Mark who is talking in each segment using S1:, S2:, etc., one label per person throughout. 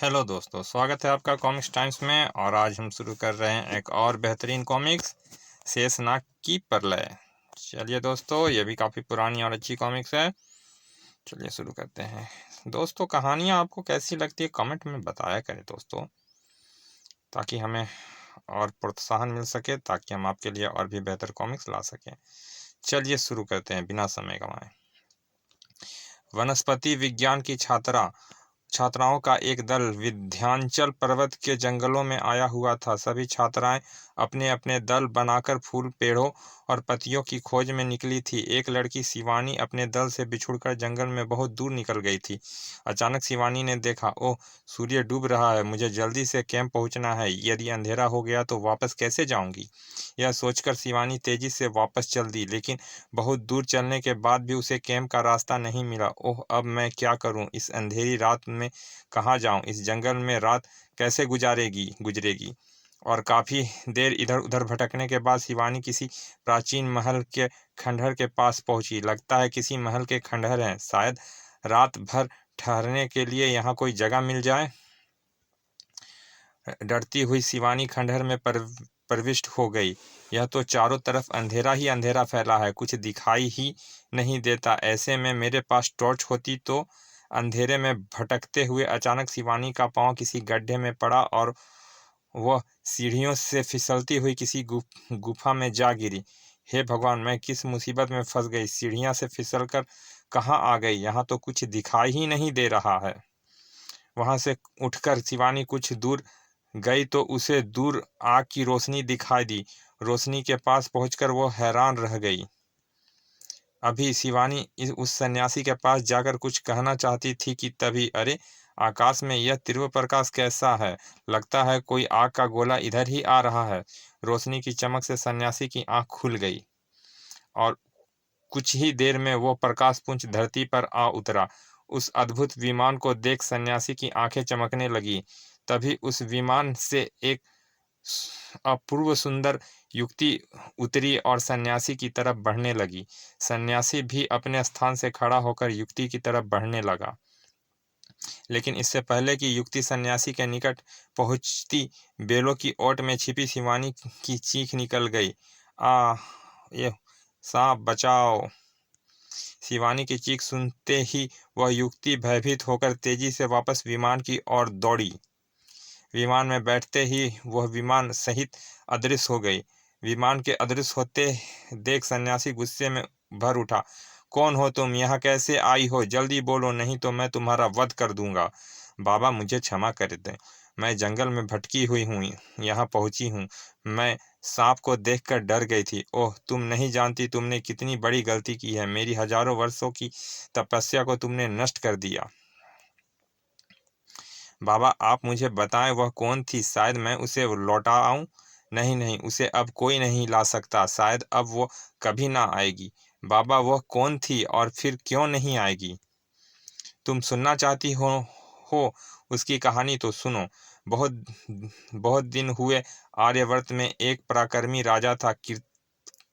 S1: Hello दोस्तों, स्वागत है आपका कॉमिक्स टाइम्स में। और आज हम शुरू कर रहे हैं एक और बेहतरीन कॉमिक्स, शेषनाग की प्रलय। चलिए दोस्तों, ये भी काफ़ी पुरानी और अच्छी कॉमिक्स है। चलिए शुरू करते हैं। दोस्तों, कहानियाँ आपको कैसी लगती है कमेंट में बताया करें दोस्तों, ताकि हमें और प्रोत्साहन मिल सके, ताकि हम आपके लिए और भी बेहतर कॉमिक्स ला सकें। चलिए शुरू करते हैं बिना समय गंवाए। वनस्पति विज्ञान की छात्राओं का एक दल विंध्याचल पर्वत के जंगलों में आया हुआ था। सभी छात्राएं अपने अपने दल बनाकर फूल, पेड़ों और पत्तियों की खोज में निकली थी। एक लड़की शिवानी अपने दल से बिछुड़कर जंगल में बहुत दूर निकल गई थी। अचानक शिवानी ने देखा, ओह, सूर्य डूब रहा है, मुझे जल्दी से कैंप पहुंचना है। यदि अंधेरा हो गया तो वापस कैसे जाऊंगी? यह सोचकर शिवानी तेजी से वापस चल दी, लेकिन बहुत दूर चलने के बाद भी उसे कैंप का रास्ता नहीं मिला। ओह, अब मैं क्या करूं? इस अंधेरी रात में कहाँ जाऊं? इस जंगल में रात कैसे गुजरेगी? और काफी देर इधर उधर भटकने के बाद शिवानी किसी प्राचीन महल के खंडहर के पास पहुंची। लगता है किसी महल के खंडहर हैं, शायद रात भर ठहरने के लिए यहाँ कोई जगह मिल जाए। डरती हुई शिवानी खंडहर में प्रविष्ट हो गई। यह तो चारों तरफ अंधेरा ही अंधेरा फैला है, कुछ दिखाई ही नहीं देता। ऐसे में मेरे पास टॉर्च होती तो। अंधेरे में भटकते हुए अचानक शिवानी का पांव किसी गड्ढे में पड़ा और वह सीढ़ियों से फिसलती हुई किसी गुफा में जा गिरी। हे भगवान, मैं किस मुसीबत में फंस गई? सीढ़ियां से फिसलकर कहाँ आ गई? यहाँ तो कुछ दिखाई ही नहीं दे रहा है। वहां से उठकर शिवानी कुछ दूर गई तो उसे दूर आग की रोशनी दिखाई दी। रोशनी के पास पहुंचकर वो हैरान रह गई। अभी शिवानी उस सन्यासी के पास जाकर कुछ कहना चाहती थी कि तभी, अरे, आकाश में यह तीव्र प्रकाश कैसा है? लगता है कोई आग का गोला इधर ही आ रहा है। रोशनी की चमक से सन्यासी की आंख खुल गई और कुछ ही देर में वो प्रकाश पुंज धरती पर आ उतरा। उस अद्भुत विमान को देख सन्यासी की आंखें चमकने लगी। तभी उस विमान से एक अपूर्व सुंदर युवती उतरी और सन्यासी की तरफ बढ़ने लगी। सन्यासी भी अपने स्थान से खड़ा होकर युवती की तरफ बढ़ने लगा, लेकिन इससे पहले कि युवती सन्यासी के निकट पहुंचती, बेलों की ओट में छिपी शिवानी की चीख निकल गई, आ, ये सांप बचाओ! शिवानी की चीख सुनते ही वह युवती भयभीत होकर तेजी से वापस विमान की ओर दौड़ी। विमान में बैठते ही वह विमान सहित अदृश्य हो गई। विमान के अदृश्य होते देख सन्यासी गुस्से में भर उठा। कौन हो तुम? यहाँ कैसे आई हो? जल्दी बोलो, नहीं तो मैं तुम्हारा वध कर दूंगा। बाबा, मुझे क्षमा कर दें, मैं जंगल में भटकी हुई हूँ, यहाँ पहुंची हूँ। मैं सांप को देखकर डर गई थी। ओह, तुम नहीं जानती तुमने कितनी बड़ी गलती की है। मेरी हजारों वर्षों की तपस्या को तुमने नष्ट कर दिया। बाबा, आप मुझे बताएं, वह कौन थी? शायद मैं उसे लौटा आऊं। नहीं नहीं, उसे अब कोई नहीं ला सकता। शायद अब वो कभी ना आएगी। बाबा, वह कौन थी और फिर क्यों नहीं आएगी? तुम सुनना चाहती हो उसकी कहानी? तो सुनो। बहुत बहुत दिन हुए, आर्यवर्त में एक पराक्रमी राजा था,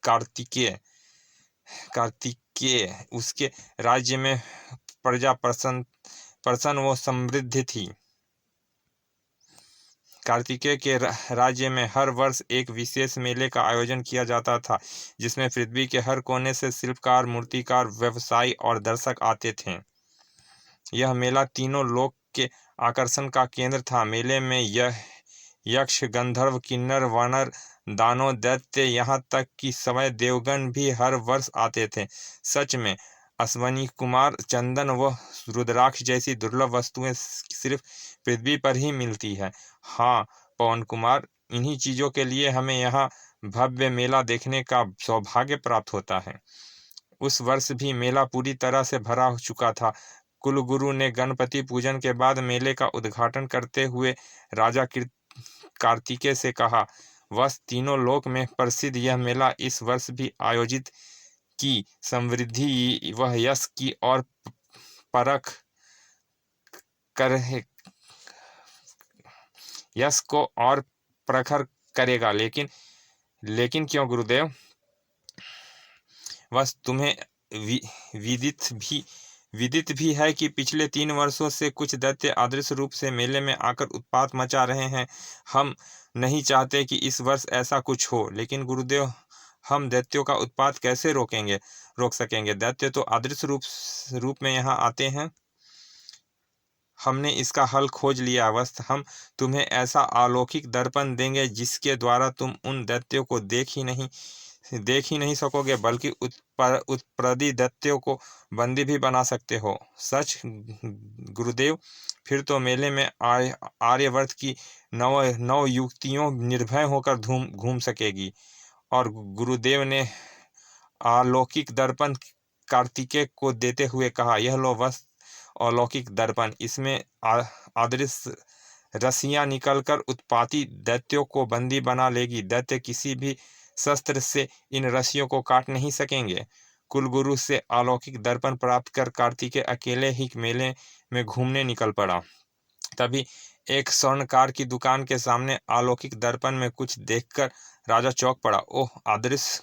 S1: कार्तिकेय। कार्तिकेय उसके राज्य में प्रजा प्रसन्न प्रसन्न व समृद्ध थी। कार्तिकेय के राज्य में हर वर्ष एक विशेष मेले का आयोजन किया जाता था, जिसमें पृथ्वी के हर कोने से शिल्पकार, मूर्तिकार, व्यवसायी और दर्शक आते थे। यह मेला तीनों लोक के आकर्षण का केंद्र था। मेले में यक्ष, गंधर्व, किन्नर, वानर, दानव, दैत्य, यहाँ तक कि समय देवगण भी हर वर्ष आते थे। सच में अश्वनी कुमार, चंदन व रुद्राक्ष जैसी दुर्लभ वस्तुएं सिर्फ पृथ्वी पर ही मिलती है। हाँ पवन कुमार, इन्हीं चीजों के लिए हमें यहाँ भव्य मेला देखने का सौभाग्य प्राप्त होता है। उस वर्ष भी मेला पूरी तरह से भरा हो चुका था। कुलगुरु ने गणपति पूजन के बाद मेले का उद्घाटन करते हुए राजा कार्तिकेय से कहा, वह तीनों लोक में प्रसिद्ध यह मेला इस वर्ष भी आयोजित की समृद्धि वह यश की और परख कर यश को और प्रखर करेगा। लेकिन लेकिन क्यों गुरुदेव? वह तुम्हें विदित भी विदित भी है कि पिछले 3 वर्षों से कुछ दैत्य अदृश्य रूप से मेले में आकर उत्पात मचा रहे हैं। हम नहीं चाहते कि इस वर्ष ऐसा कुछ हो, लेकिन गुरुदेव, हम दैत्यों का उत्पात कैसे रोक सकेंगे? दैत्य तो अदृश्य रूप में यहाँ आते हैं। हमने इसका हल खोज लिया। बस हम तुम्हें ऐसा अलौकिक दर्पण देंगे जिसके द्वारा तुम उन दैत्यों को देख ही नहीं सकोगे, बल्कि उत्प्रदी दैत्यों को बंदी भी बना सकते हो। सच गुरुदेव? फिर तो मेले में आर्यवर्त की नव युक्तियों निर्भय होकर घूम सकेगी। और गुरुदेव ने अलौकिक दर्पण कार्तिकेय को देते हुए कहा, यह लो बस अलौकिक दर्पण। इसमें अदृश्य रस्सियां निकलकर उत्पाती दैत्यों को बंदी बना लेगी। दैत्य किसी भी शस्त्र से इन रस्सियों को काट नहीं सकेंगे। कुलगुरु से अलौकिक दर्पण प्राप्त कर कार्तिकेय अकेले ही मेले में घूमने निकल पड़ा। तभी एक स्वर्णकार की दुकान के सामने अलौकिक दर्पण में कुछ देखकर राजा चौंक पड़ा। ओह, अदृश्य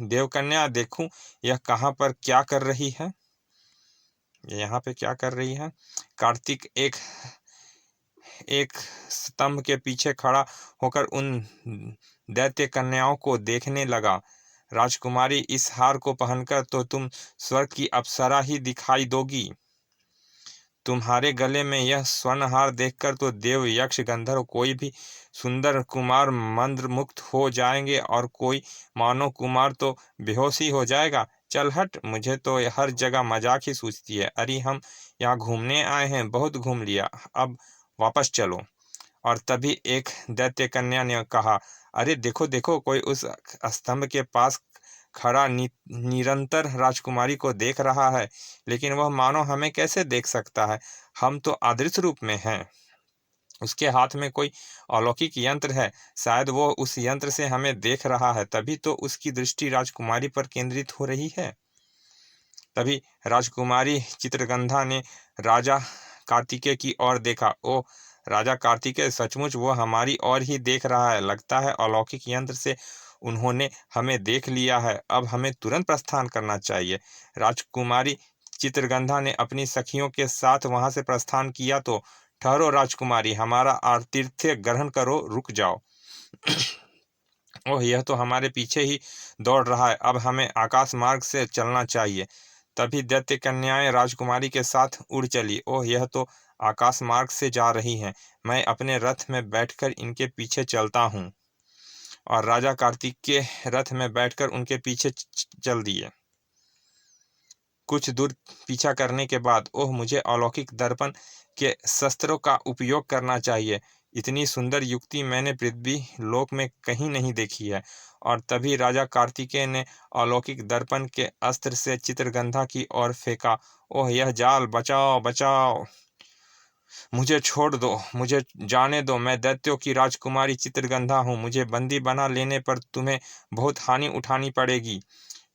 S1: देवकन्या, देखूं यह कहाँ पर क्या कर रही है? यहाँ पे क्या कर रही है? कार्तिक एक स्तंभ के पीछे खड़ा होकर उन दैत्य कन्याओं को देखने लगा। राजकुमारी, इस हार को पहनकर तो तुम स्वर्ग की अप्सरा ही दिखाई दोगी। तुम्हारे गले में यह स्वर्ण हार देखकर तो देव, यक्ष, गंधर्व कोई भी सुंदर कुमार मंत्रमुग्ध हो जाएंगे और कोई मानव कुमार तो बेहोश ही हो जाएगा। चल हट, मुझे तो हर जगह मजाक ही सूझती है। अरे हम यहाँ घूमने आए हैं, बहुत घूम लिया, अब वापस चलो। और तभी एक दैत्य कन्या ने कहा, अरे देखो देखो, कोई उस स्तंभ के पास खड़ा निरंतर राजकुमारी को देख रहा है, लेकिन वह मानो हमें कैसे देख सकता है? हम तो अदृश्य रूप में हैं। उसके हाथ में कोई अलौकिक यंत्र है, शायद वो उस यंत्र से हमें देख रहा है, तभी तो उसकी दृष्टि राजकुमारी पर केंद्रित हो रही है। तभी राजकुमारी चित्रगंधा ने राजा कार्तिकेय की ओर देखा। ओ राजा कार्तिकेय, सचमुच वो हमारी ओर ही देख रहा है। लगता है अलौकिक यंत्र से उन्होंने हमें देख लिया है। अब हमें तुरंत प्रस्थान करना चाहिए। राजकुमारी चित्रगंधा ने अपनी सखियों के साथ वहां से प्रस्थान किया तो ठहरो राजकुमारी, हमारा आतिथ्य ग्रहण करो, रुक जाओ। ओह, यह तो हमारे पीछे ही दौड़ रहा है। अब हमें आकाश मार्ग से चलना चाहिए। तभी दैत्य कन्याएं राजकुमारी के साथ उड़ चली। ओह, यह तो आकाश मार्ग से जा रही हैं। मैं अपने रथ में बैठकर इनके पीछे चलता हूँ। और राजा कार्तिकेय रथ में बैठकर उनके पीछे चल दिए। कुछ दूर पीछा करने के बाद, ओह, मुझे अलौकिक दर्पण के शस्त्रों का उपयोग करना चाहिए। इतनी सुंदर युक्ति मैंने पृथ्वी लोक में कहीं नहीं देखी है। और तभी राजा कार्तिकेय ने अलौकिक दर्पण के अस्त्र से चित्रगंधा की ओर फेंका। ओह, यह जाल, बचाओ बचाओ, मुझे छोड़ दो, मुझे जाने दो। मैं दैत्यों की राजकुमारी चित्रगंधा हूँ। मुझे बंदी बना लेने पर तुम्हें बहुत हानि उठानी पड़ेगी।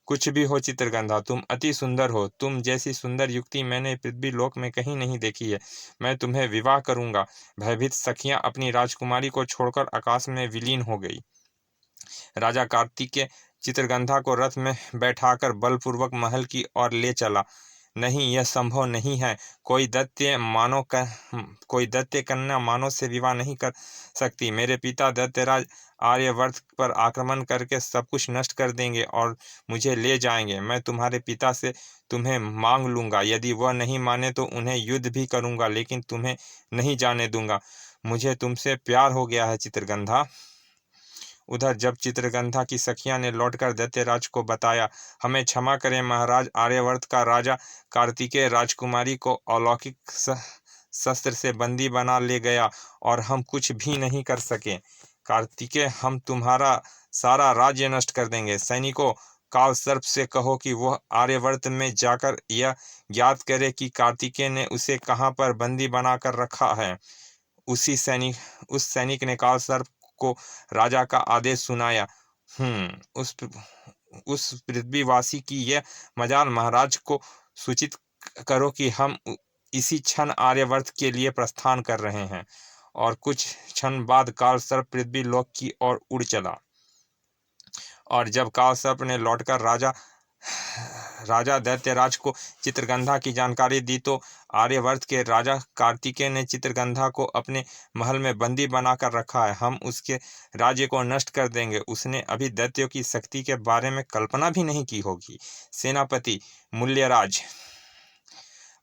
S1: कुछ भी हो चित्रगंधा, तुम अति सुंदर हो। तुम जैसी सुंदर युक्ति मैंने पृथ्वी लोक में कहीं नहीं देखी है। मैं तुम्हें विवाह करूंगा। भयभीत सखियां अपनी राजकुमारी को छोड़कर आकाश में विलीन हो गई। राजा कार्तिकेय चित्रगंधा को रथ में बैठाकर बलपूर्वक महल की ओर ले चला। नहीं, यह संभव नहीं है। कोई दैत्य कन्या मानव से विवाह नहीं कर सकती। मेरे पिता दैत्यराज आर्यवर्त पर आक्रमण करके सब कुछ नष्ट कर देंगे और मुझे ले जाएंगे। मैं तुम्हारे पिता से तुम्हें मांग लूंगा। यदि वह नहीं माने तो उन्हें युद्ध भी करूंगा, लेकिन तुम्हें नहीं जाने दूंगा। मुझे तुमसे प्यार हो गया है चित्रगंधा। उधर जब चित्रगंधा की सखियां ने लौटकर दैत्यराज को बताया, हमें क्षमा करें महाराज, आर्यवर्त का राजा कार्तिकेय राजकुमारी को अलौकिक शस्त्र से बंदी बना ले गया और हम कुछ भी नहीं कर सके। कार्तिकेय, हम तुम्हारा सारा राज्य नष्ट कर देंगे। सैनिकों, काल सर्प से कहो कि वह आर्यवर्त में जाकर यह ज्ञात करे कि कार्तिकेय ने उसे कहाँ पर बंदी बनाकर रखा है। उस सैनिक ने काल सर्प को राजा का आदेश सुनाया। उस पृथ्वीवासी की यह मजाल, महाराज को सूचित करो कि हम इसी क्षण आर्यवर्त के लिए प्रस्थान कर रहे हैं। और कुछ क्षण बाद काल सर्प पृथ्वी लोक की ओर उड़ चला। और जब काल सर्प ने लौटकर राजा दैत्यराज को चित्रगंधा की जानकारी दी तो आर्यवर्त के राजा कार्तिकेय ने चित्रगंधा को अपने महल में बंदी बनाकर रखा है। हम उसके राज्य को नष्ट कर देंगे। उसने अभी दैत्यों की शक्ति के बारे में कल्पना भी नहीं की होगी। सेनापति मूल्यराज,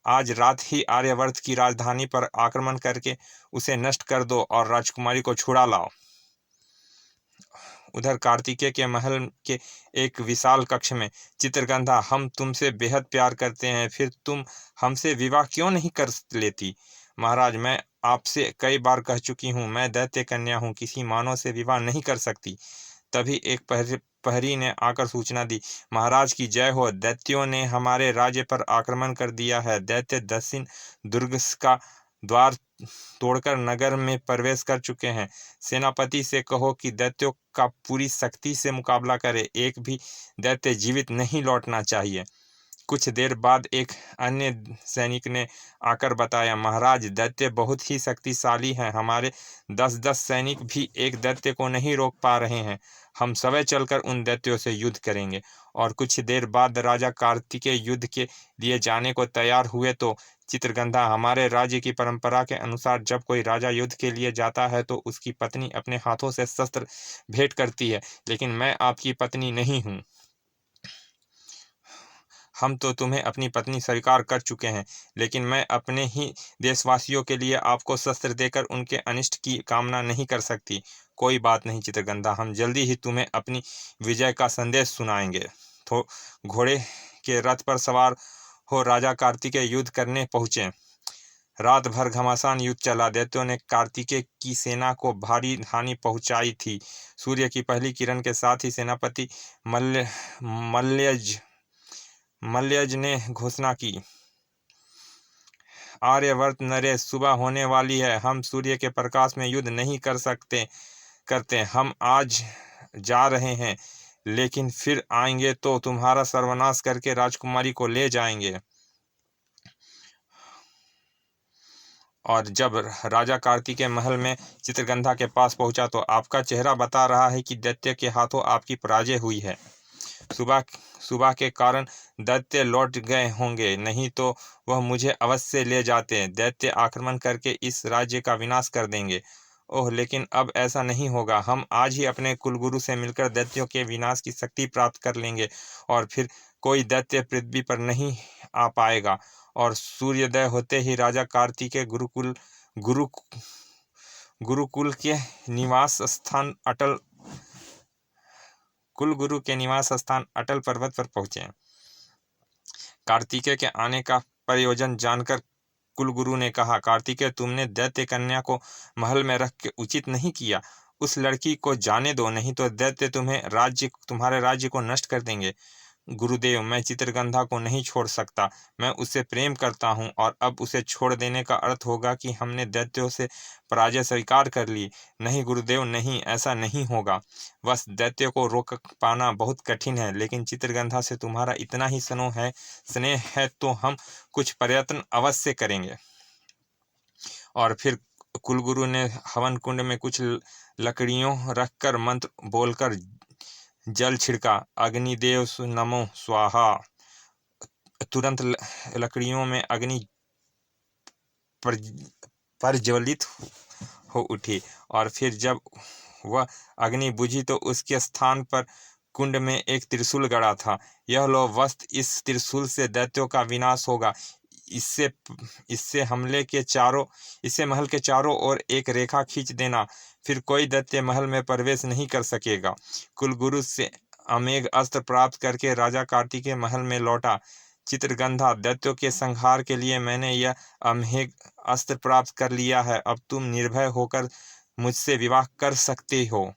S1: आज रात ही आर्यवर्त की राजधानी पर आक्रमण करके उसे नष्ट कर दो और राजकुमारी को छुड़ा लाओ। उधर कार्तिकेय के महल के एक विशाल कक्ष में चित्रगंधा, हम तुमसे बेहद प्यार करते हैं, फिर तुम हमसे विवाह क्यों नहीं कर लेती? महाराज, मैं आपसे कई बार कह चुकी हूँ, मैं दैत्य कन्या हूँ, किसी मानव से विवाह नहीं कर सकती। तभी एक प्रहरी ने आकर सूचना दी, महाराज की जय हो, दैत्यों ने हमारे राज्य पर आक्रमण कर दिया है। दैत्य दक्षिण दुर्ग का द्वार तोड़कर नगर में प्रवेश कर चुके हैं। सेनापति से कहो कि दैत्यों का पूरी शक्ति से मुकाबला करे। एक भी दैत्य जीवित नहीं लौटना चाहिए। कुछ देर बाद एक अन्य सैनिक ने आकर बताया, महाराज, दैत्य बहुत ही शक्तिशाली हैं। हमारे 10-10 सैनिक भी एक दैत्य को नहीं रोक पा रहे हैं। हम स्वयं चलकर उन दैत्यों से युद्ध करेंगे। और कुछ देर बाद राजा कार्तिकेय युद्ध के लिए जाने को तैयार हुए तो चित्रगंधा, हमारे राज्य की परंपरा के अनुसार जब कोई राजा युद्ध के लिए जाता है तो उसकी पत्नी अपने हाथों से शस्त्र भेंट करती है, लेकिन मैं आपकी पत्नी नहीं हूँ। हम तो तुम्हें अपनी पत्नी स्वीकार कर चुके हैं, लेकिन मैं अपने ही देशवासियों के लिए आपको शस्त्र देकर उनके अनिष्ट की कामना नहीं कर सकती। कोई बात नहीं चित्रगंधा, हम जल्दी ही तुम्हें अपनी विजय का संदेश सुनाएंगे। तो घोड़े के रथ पर सवार हो राजा कार्तिकेय युद्ध करने पहुंचे। रात भर घमासान युद्ध चला। दैत्यों ने कार्तिकेय की सेना को भारी हानि पहुंचाई थी। सूर्य की पहली किरण के साथ ही सेनापति मल्यज ने घोषणा की, आर्यवर्त नरेश, सुबह होने वाली है। हम सूर्य के प्रकाश में युद्ध नहीं करते। हम आज जा रहे हैं, लेकिन फिर आएंगे तो तुम्हारा सर्वनाश करके राजकुमारी को ले जाएंगे। और जब राजा कार्तिकेय महल में चित्रगंधा के पास पहुंचा तो आपका चेहरा बता रहा है कि दैत्य के हाथों आपकी पराजय हुई है। सुबह के कारण दैत्य लौट गए होंगे, नहीं तो वह मुझे अवश्य ले जाते। दैत्य आक्रमण करके इस राज्य का विनाश कर देंगे। ओह, लेकिन अब ऐसा नहीं होगा। हम आज ही अपने कुलगुरु से मिलकर दैत्यों के विनाश की शक्ति प्राप्त कर लेंगे और फिर कोई दैत्य पृथ्वी पर नहीं आ पाएगा। और सूर्योदय होते ही राजा कार्तिकेय गुरुकुल के निवास स्थान अटल पर्वत पर पहुंचे। कार्तिकेय के आने का प्रयोजन जानकर कुलगुरु ने कहा, कार्तिकेय, तुमने दैत्य कन्या को महल में रख के उचित नहीं किया। उस लड़की को जाने दो, नहीं तो दैत्य तुम्हारे राज्य को नष्ट कर देंगे। गुरुदेव, मैं चित्रगंधा को नहीं छोड़ सकता। मैं उससे प्रेम करता हूँ और अब उसे छोड़ देने का अर्थ होगा कि हमने दैत्यों से पराजय स्वीकार कर ली। नहीं गुरुदेव, नहीं, ऐसा नहीं होगा। बस दैत्यों को रोक पाना बहुत कठिन है, लेकिन चित्रगंधा से तुम्हारा इतना ही स्नेह है तो हम कुछ प्रयत्न अवश्य करेंगे। और फिर कुलगुरु ने हवन कुंड में कुछ लकड़ियों रखकर मंत्र बोलकर जल छिड़का। अग्निदेव नमो स्वाहा। तुरंत लकड़ियों में अग्नि प्रज्वलित हो उठी और फिर जब वह अग्नि बुझी तो उसके स्थान पर कुंड में एक त्रिशूल गड़ा था। यह लो वस्त्र, इस त्रिशूल से दैत्यों का विनाश होगा। इससे महल के चारों ओर एक रेखा खींच देना, फिर कोई दैत्य महल में प्रवेश नहीं कर सकेगा। कुलगुरु से अमेघ अस्त्र प्राप्त करके राजा कार्तिकेय महल में लौटा। चित्रगंधा, दैत्यों के संहार के लिए मैंने यह अमेघ अस्त्र प्राप्त कर लिया है। अब तुम निर्भय होकर मुझसे विवाह कर सकते हो।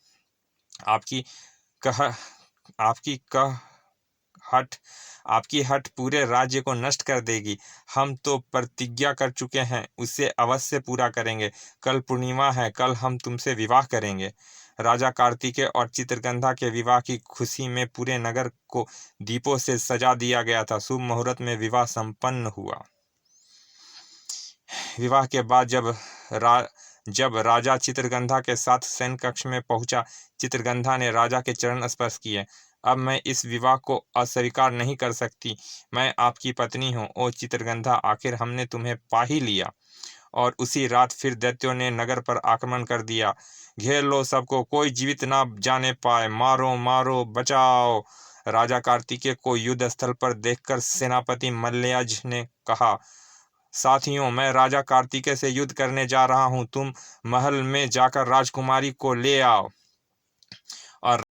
S1: आपकी हट पूरे राज्य को नष्ट कर देगी। हम तो प्रतिज्ञा कर चुके हैं, उसे अवश्य पूरा करेंगे। कल पूर्णिमा है, कल हम तुमसे विवाह करेंगे। राजा कार्तिकेय और चित्रगंधा के विवाह की खुशी में पूरे नगर को दीपों से सजा दिया गया था। शुभ मुहूर्त में विवाह संपन्न हुआ। विवाह के बाद जब राजा चित्रगंधा के साथ सैन्य कक्ष में पहुंचा, चित्रगंधा ने राजा के चरण स्पर्श किए। अब मैं इस विवाह को अस्वीकार नहीं कर सकती। मैं आपकी पत्नी हूँ। ओ चित्रगंधा, आखिर हमने तुम्हें पा ही लिया। और उसी रात फिर दैत्यों ने नगर पर आक्रमण कर दिया। घेर लो सबको, कोई जीवित ना जाने पाए, मारो मारो बचाओ। राजा कार्तिकेय को युद्ध स्थल पर देखकर सेनापति मल्लयाज ने कहा, साथियों, मैं राजा कार्तिकेय से युद्ध करने जा रहा हूँ। तुम महल में जाकर राजकुमारी को ले आओ। और